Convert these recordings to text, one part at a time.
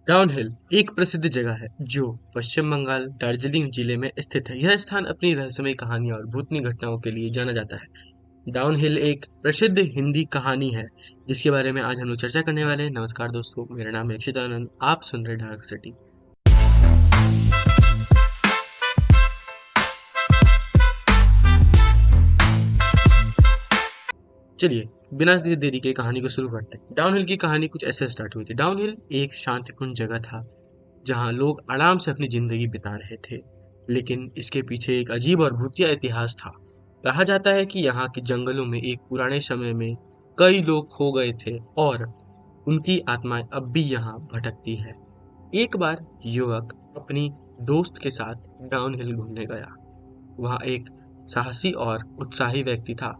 Downhill एक प्रसिद्ध जगह है जो पश्चिम बंगाल दार्जिलिंग जिले में स्थित है। यह स्थान अपनी रहस्यमय कहानी और भूतनी घटनाओं के लिए जाना जाता है। डाउनहिल एक प्रसिद्ध हिंदी कहानी है जिसके बारे में आज हम लोग चर्चा करने वाले हैं। नमस्कार दोस्तों, मेरा नाम है अक्षित आनंद, आप सुन रहे डार्क सिटी। चलिए बिना किसी देरी के कहानी को शुरू करते हैं। डाउनहिल की कहानी कुछ ऐसे स्टार्ट हुई थी। डाउनहिल एक शांतिपूर्ण जगह था जहां लोग आराम से अपनी जिंदगी बिता रहे थे, लेकिन इसके पीछे एक अजीब और भूतिया इतिहास था। कहा जाता है कि यहाँ के जंगलों में एक पुराने समय में कई लोग खो गए थे और उनकी आत्माएं अब भी यहाँ भटकती है। एक बार युवक अपनी दोस्त के साथ डाउनहिल घूमने गया। वह एक साहसी और उत्साही व्यक्ति था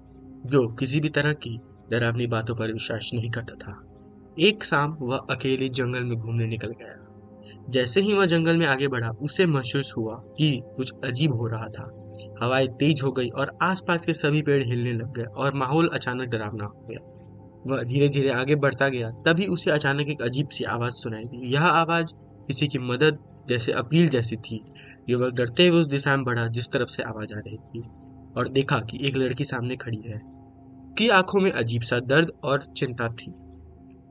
जो किसी भी तरह की डरावनी बातों पर विश्वास नहीं करता था। एक शाम वह अकेले जंगल में घूमने निकल गया। जैसे ही वह जंगल में आगे बढ़ा, उसे महसूस हुआ कि कुछ अजीब हो रहा था। हवाएं तेज हो गई और आसपास के सभी पेड़ हिलने लग गए और माहौल अचानक डरावना हो गया। वह धीरे धीरे आगे बढ़ता गया, तभी उसे अचानक एक अजीब सी आवाज सुनाई दी। यह आवाज किसी की मदद जैसे अपील जैसी थी। युवक डरते हुए उस दिशा में बढ़ा जिस तरफ से आवाज आ रही थी और देखा कि एक लड़की सामने खड़ी है। की आंखों में अजीब सा दर्द और चिंता थी।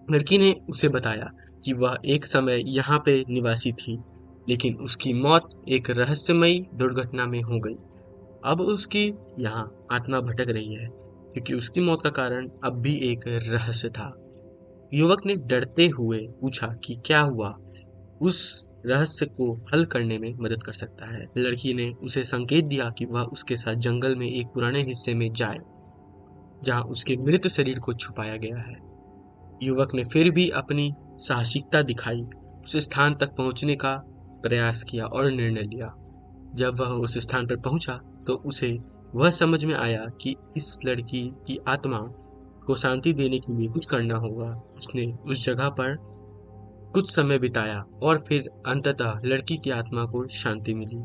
लड़की ने उसे बताया कि वह एक समय यहाँ पे निवासी थी, लेकिन उसकी मौत एक रहस्यमयी दुर्घटना में हो गई। अब उसकी यहाँ आत्मा भटक रही है क्योंकि उसकी मौत का कारण अब भी एक रहस्य था। युवक ने डरते हुए पूछा कि क्या हुआ, उस रहस्य को हल करने में मदद कर सकता है। लड़की ने उसे संकेत दिया कि वह उसके साथ जंगल में एक पुराने हिस्से में जाए जहाँ उसके मृत शरीर को छुपाया गया है। युवक ने फिर भी अपनी साहसिकता दिखाई, उस स्थान तक पहुंचने का प्रयास किया और निर्णय लिया। जब वह उस स्थान पर पहुंचा तो उसे वह समझ में आया कि इस लड़की की आत्मा को शांति देने के लिए कुछ करना होगा। उसने उस जगह पर कुछ समय बिताया और फिर अंततः लड़की की आत्मा को शांति मिली।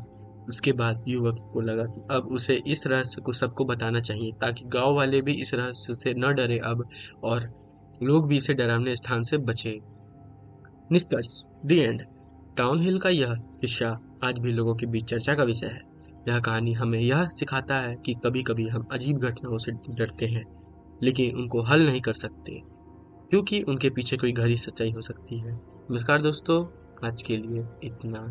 उसके बाद युवक को लगा कि अब उसे इस रहस्य को सबको बताना चाहिए ताकि गांव वाले भी इस रहस्य से न डरे अब, और लोग भी इसे डरावने स्थान से बचे। निष्कर्ष, द एंड। डाउनहिल का यह किस्सा आज भी लोगों के बीच चर्चा का विषय है। यह कहानी हमें यह सिखाता है कि कभी कभी हम अजीब घटनाओं से डरते हैं, लेकिन उनको हल नहीं कर सकते क्योंकि उनके पीछे कोई गहरी सच्चाई हो सकती है। नमस्कार दोस्तों, आज के लिए इतना